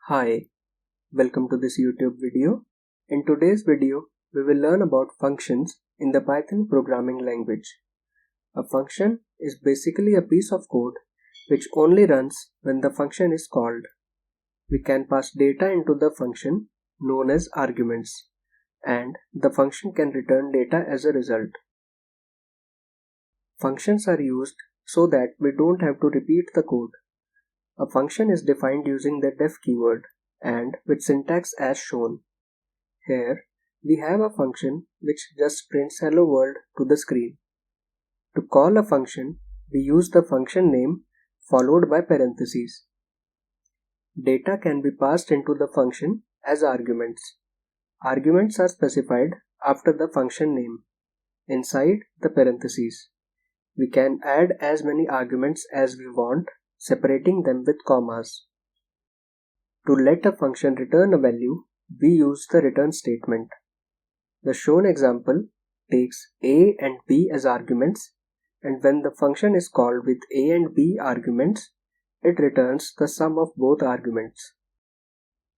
Hi, welcome to this YouTube video. In today's video, we will learn about functions in the Python programming language. A function is basically a piece of code which only runs when the function is called. We can pass data into the function known as arguments, and the function can return data as a result. Functions are used so that we don't have to repeat the code. A function is defined using the def keyword and with syntax as shown. Here, we have a function which just prints hello world to the screen. To call a function, we use the function name followed by parentheses. Data can be passed into the function as arguments. Arguments are specified after the function name, inside the parentheses. We can add as many arguments as we want, separating them with commas. To let a function return a value, we use the return statement. The shown example takes a and b as arguments, and when the function is called with a and b arguments, it returns the sum of both arguments.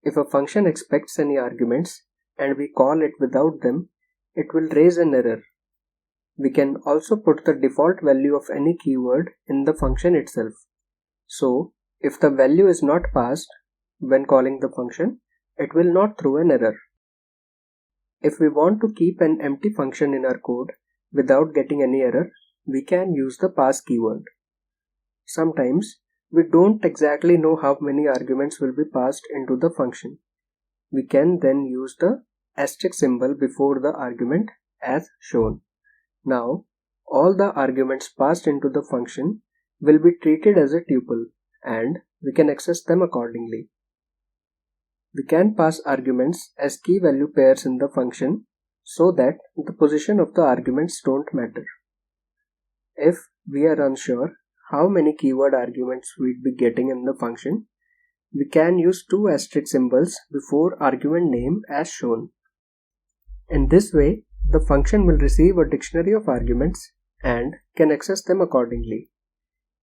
If a function expects any arguments and we call it without them, it will raise an error. We can also put the default value of any keyword in the function itself. So, if the value is not passed when calling the function, it will not throw an error. If we want to keep an empty function in our code without getting any error, we can use the pass keyword. Sometimes we don't exactly know how many arguments will be passed into the function. We can then use the asterisk symbol before the argument as shown. Now, all the arguments passed into the function will be treated as a tuple and we can access them accordingly. We can pass arguments as key value pairs in the function so that the position of the arguments don't matter. If we are unsure how many keyword arguments we'd be getting in the function, we can use two asterisk symbols before argument name as shown. In this way, the function will receive a dictionary of arguments and can access them accordingly.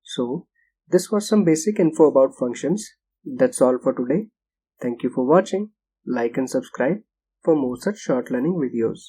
So, this was some basic info about functions. That's all for today. Thank you for watching. Like and subscribe for more such short learning videos.